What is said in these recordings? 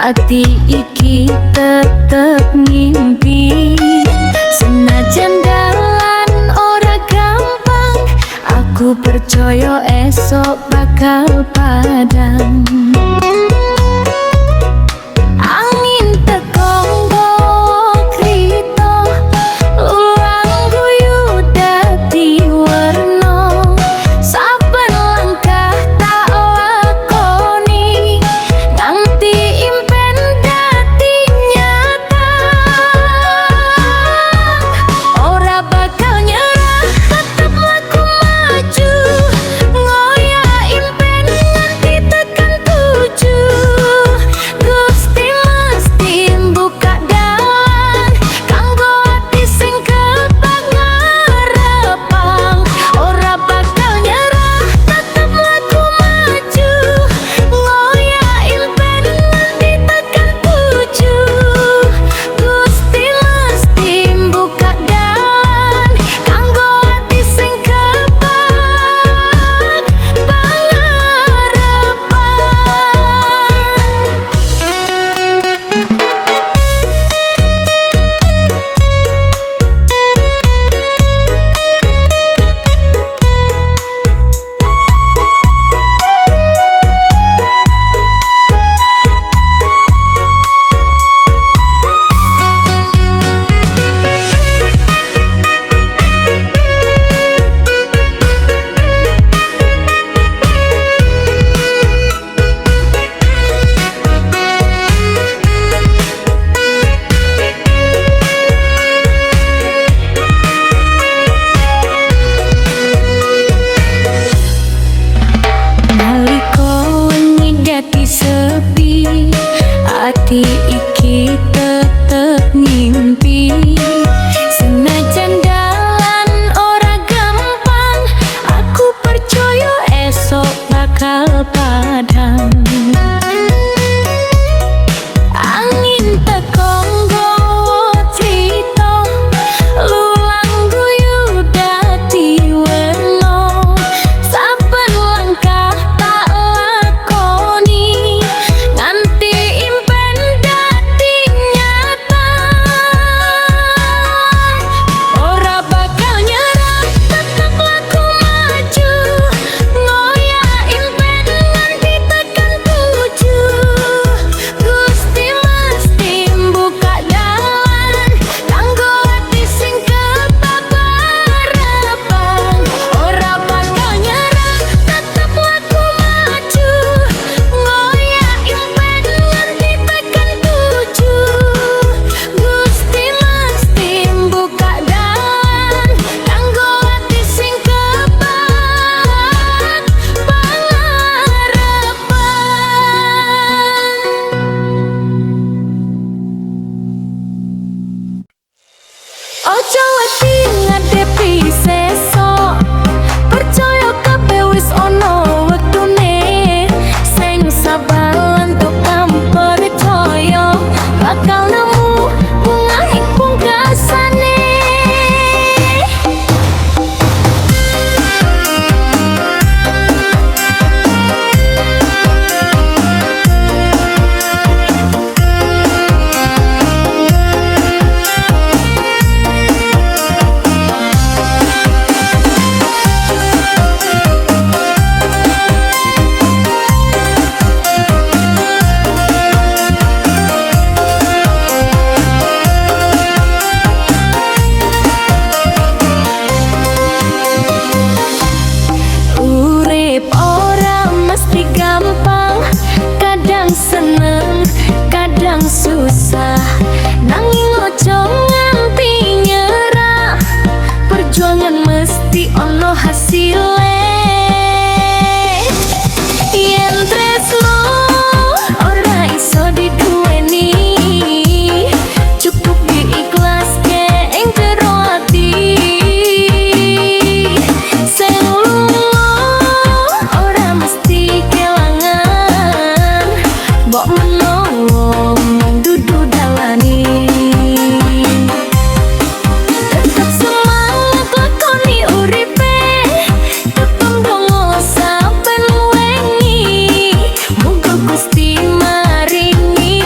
Ati iki tetep ngimpi, senajan dalan ora gampang. Aku percaya esok bakal padang. Angin teko nggawa krita, ulang guyu dadi werna. Saben langkah tak lakoni, nganti impen dadi nyata. Ora bakal nyerah, tetep laku maju, ngoyak impen nganti tekan tuju. Gusti mesti buka dalan, kanggo ati sing kepangarepang. Ora bakal nyerah, tetep laku maju, ngoyak impen nganti tekan tuju. Gusti mesti buka dalan, kanggo ati sing kepangarepang. Nalika wengi dadi sepi, ati iki tetep ngimpi. Senajan dalan ora gampang, aku percaya esok bakal padang. Angin teko nggawa crita, lulang guyu dadi werna. Saben langkah tak lakoni, nganti impen dadi nyata. Ora bakal nyerah, tetep laku maju, ngoyak impen nganti tekan tuju. Gusti mesti buka dalan, kanggo ati sing kepangarepang. Ora bakal nyerah, tetep laku maju, ngoyak impen nganti tekan tuju. Gusti mesti buka dalan, kanggo ati sing kepangarepang. Ojo wedi ngadepi sesok, percaya kabeh wis ono wektune. Sing sabar lan tukang percaya, bakal nemu bunga ing pungkasane. Urip ora mesti gampang, kadang seneng, kadang susah. Nanging ojo nganti nyerah, perjuangan mesti ono hasile. Yen tresno ora iso diduweni, cukup diikhlaske ing jero ati. Sing lunga ora mesti kelangan, mbok menawa dudu dalani. Tetep semangat lakoni uripe, tetep donga saben wengi. Muga Gusti maringi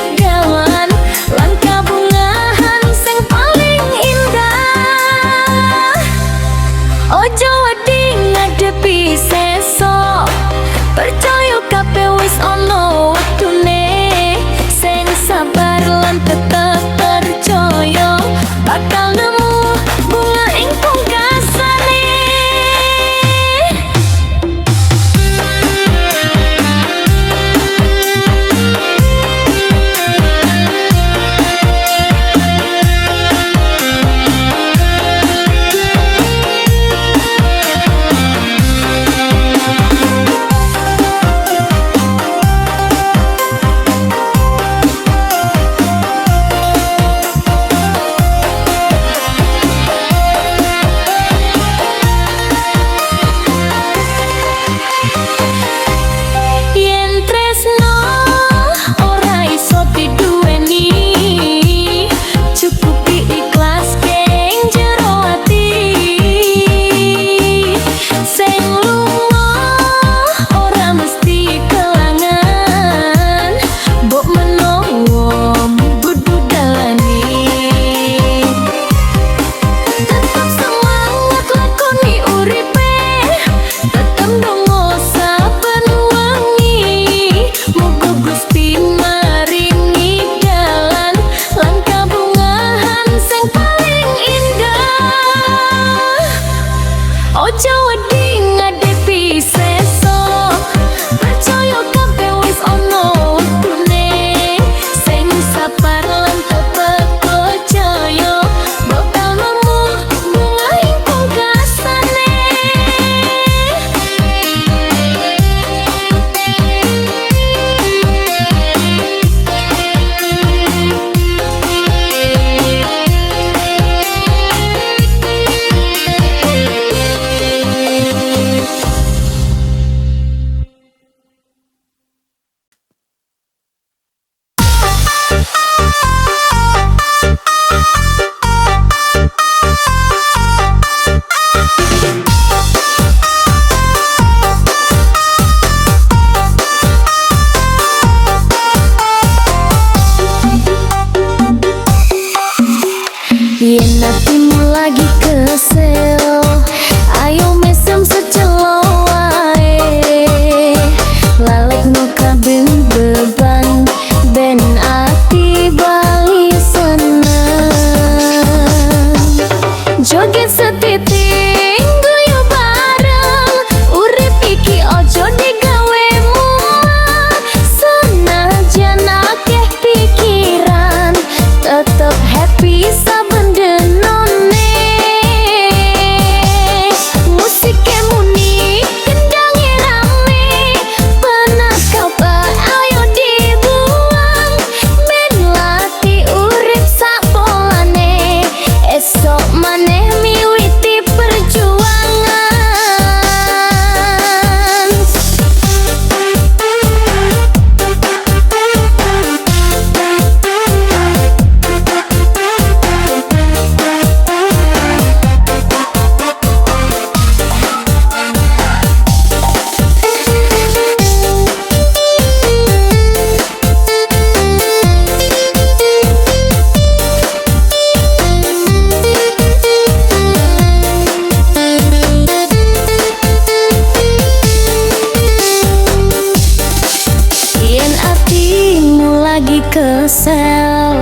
kesel,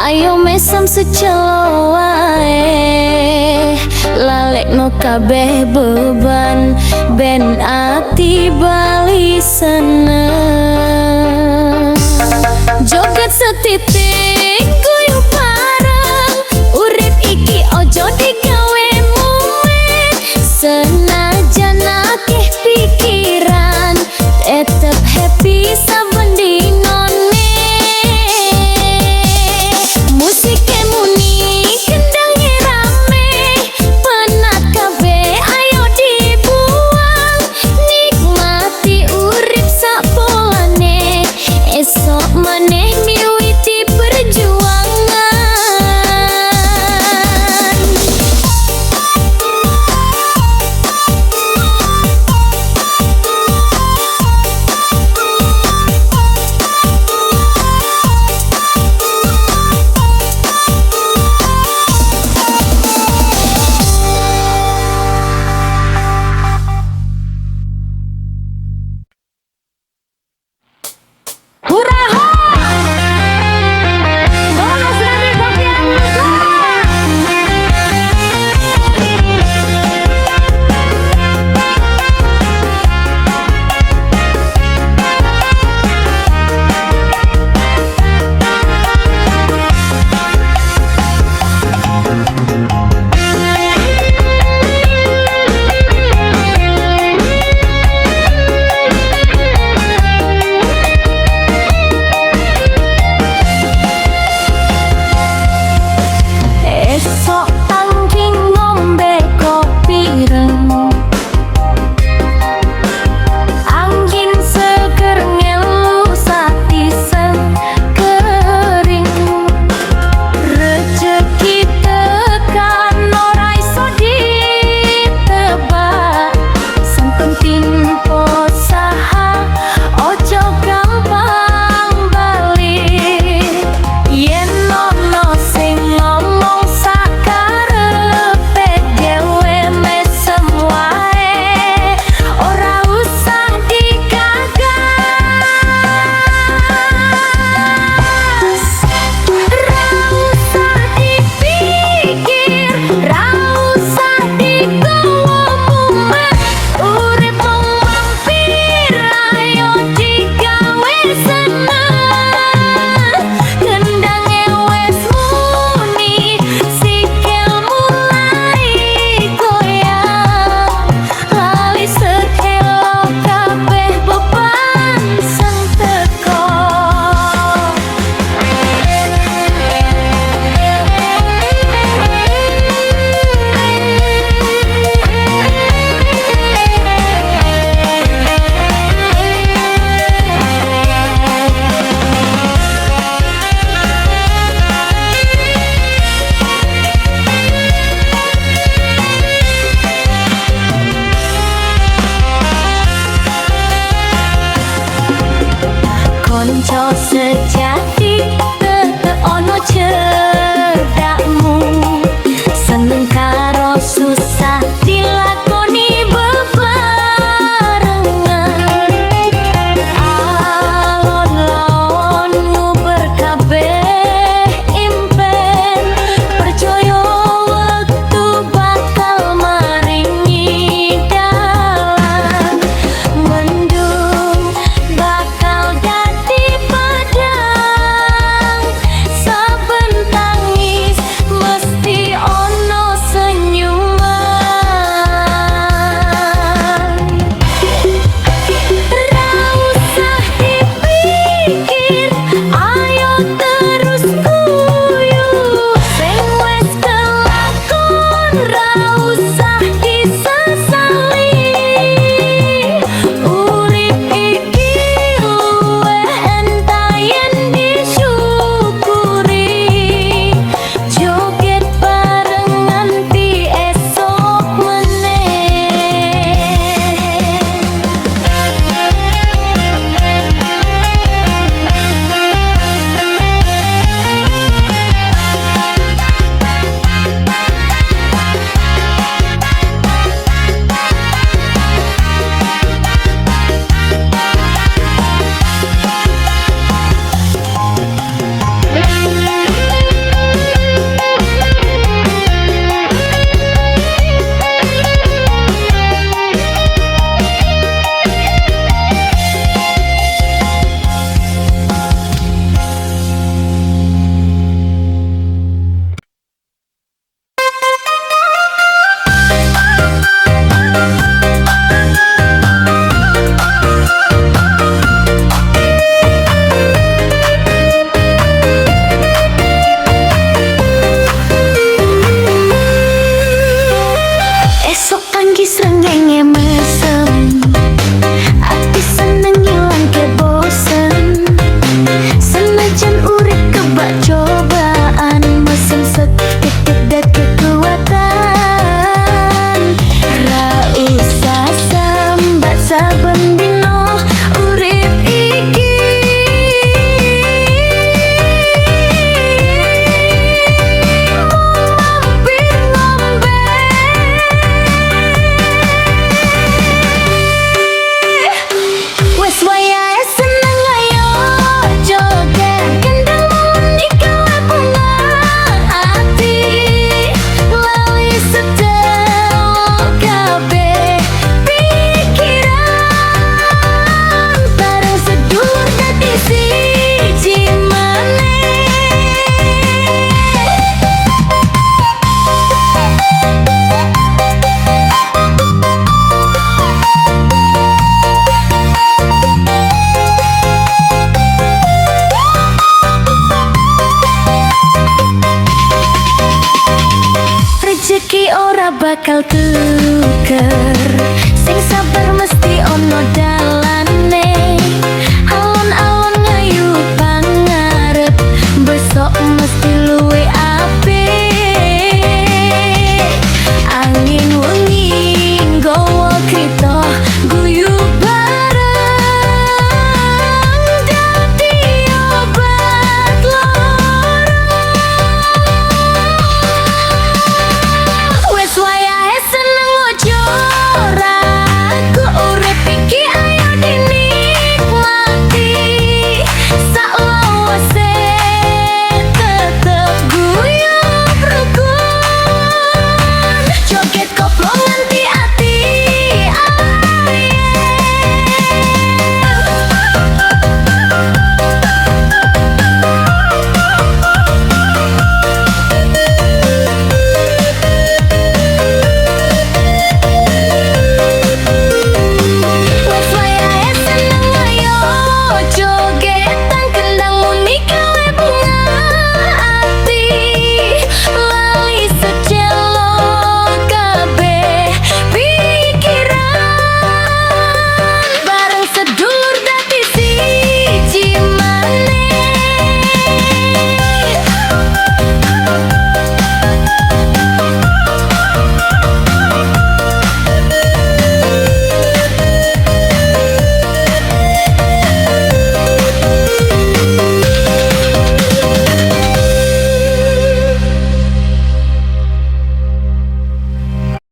ayo mesam secelo wae. Lalekno kabeh beban, ben ati bali seneng. Joget setitik guyu bareng, urip iki ojo digawe mumet. Senajan akeh pikiran, tetep happy saben dinone. Musike muni kendange rame, penat kabeh ayo dibuang. Nikmati urip sapolane, esok maneh miwiti perjuangan. bakal tuker.